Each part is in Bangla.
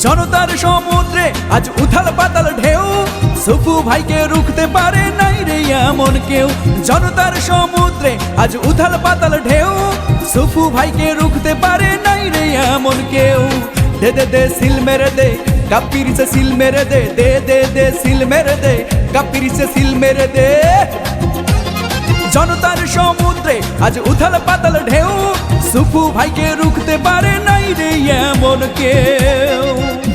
জনতার সমুদ্রে আজ উথাল পাতাল ঢেউ, সুফু ভাইকে রুখতে পারে নাই রে এমন কেউ। জনতার সমুদ্রে আজ উথাল পাতাল ঢেউ, সুফু ভাইকে রুখতে পারে নাই রে এমন কেউ। দে দে দে সিল মেরে দে, কাপির সে সিল মেরে দে, দে দে দে সিল মেরে দে, কাপির সে সিল মেরে দে। জনতার সমুদ্রে আজ উথাল পাতাল ঢেউ, সুফু ভাইকে রুখতে পারে নাই রে এমন কেউ।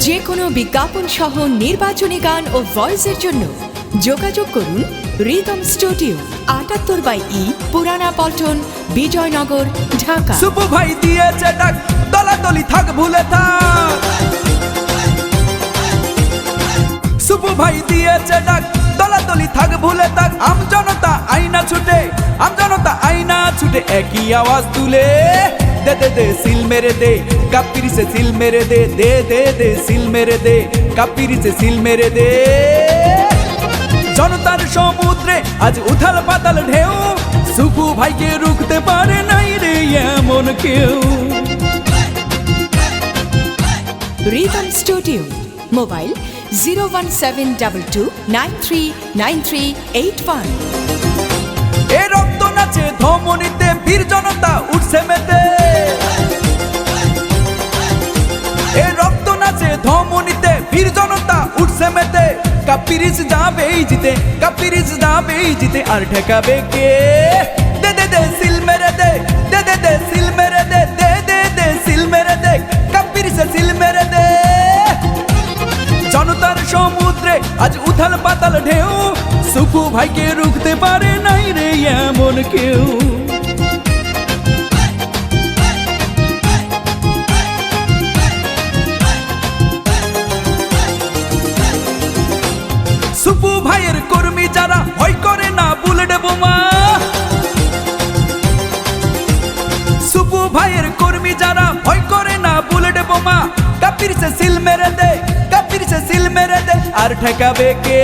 যে কোনো বিজ্ঞাপন সহ নির্বাচনী গান ও ভয়েসের জন্য যোগাযোগ করুন রিদম স্টুডিও, ৭৮/ই, পুরানা পল্টন, বিজয়নগর, ঢাকা। সুফু ভাই দিয়েছে ডাক, দলাদলি থাক ভুলে থাক। সুফু ভাই দিয়েছে ডাক, দলাদলি থাক ভুলে থাক। আম জনতা আইনা ছুটে, আম জনতা আইনা ছুটে একই আওয়াজ তুলে। দে দে দে সিল মেরে দে, কাপির সে সিল মেরে দে, দে দে দে সিল মেরে দে, কাপির সে সিল মেরে দে। জনতার সমুদ্রে আজ উথাল পাতাল ঢেউ, সুফু ভাইকে রুখতে পারে নাই রে এমন কেউ। Rhythm studio, mobile 01722939381। এ রক্ত নাচে ধমনীতে, বীর জনতা উঠছে মেতে। এ রক্ত নাচে ধমনীতে, বীর জনতা উঠছে মেতে। কাপিরিস যাবেই জিতে, কাপিরিস যাবেই জিতে, আর ঠেকাবে কে? দে দে দে সিল মেরে দে, দে দে দে সিল মেরে দে, দে দে দে সিল মেরে দে, কাপিরিস সিল মেরে দে। জনতার সমুদ্রে আজ উথাল পাতাল ঢেউ, সুফু ভাইকে রুখতে পারে নাই রে এমন কেউ। সুফু ভাইয়ের কর্মী যারা ভয় করে না বুলেট বোমা। সুফু ভাইয়ের কর্মী যারা ভয় করে না বুলেট বোমা। কাপির সে সিল মেরে দে, কাপির সে সিল মেরে দে, আর ঠেকাবে কে?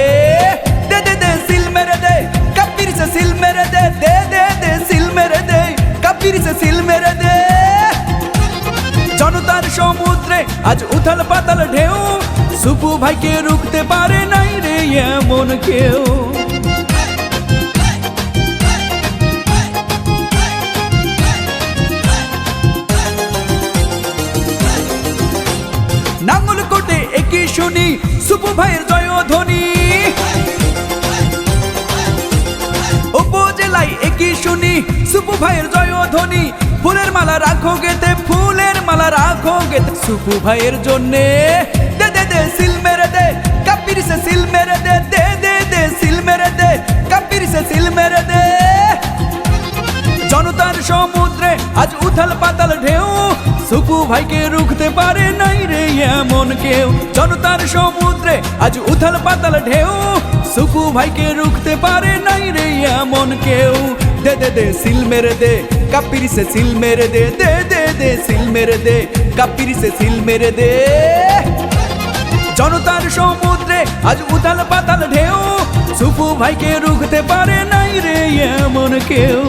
দে দে দে সিল মেরে দে, কাপির সে সিল মেরে দে, দে দে দে সিল মেরে দে, কাপির সে সিল মেরে দে। জনতার সমুদ্রে আজ উথাল পাতাল ঢেউ, সুফু ভাইকে রুখতে পারে নাই রে এমন কেউ। নাঙ্গল কোটে একই শুনি সুফু ভাইয়ের জয়ধ্বনি। উপজেলায় একই শুনি সুফু ভাইয়ের জয়ধ্বনি। ফুলের মালা রাখো গেতে, ফুলের মালা রাখো গেতে, সুফু ভাইয়ের জন্যে। দে দে দে সিল মেরে দে, কাপির সে সিল মেরে দে, দে দে দে সিল মেরে দে, কাপির সে সিল মেরে দে। জনতার সমুদ্রে আজ উথাল পাতাল ঢেউ, সুফু ভাইকে রুখতে পারে নাই রে এমন কেউ। জনতার সমুদ্রে আজ উথাল পাতাল ঢেউ, সুফু ভাইকে রুখতে পারে নাই রে এমন কেউ। দে দে দে সিল মেরে দে, কাপির সে সিল মেরে দে, দে দে দে সিল মেরে দে, কাপির সে সিল মেরে দে। জনতার সমুদ্রে আজ উথাল পাতাল ঢেউ, সুফু ভাইকে রুখতে পারে নাই রে এমন কেউ।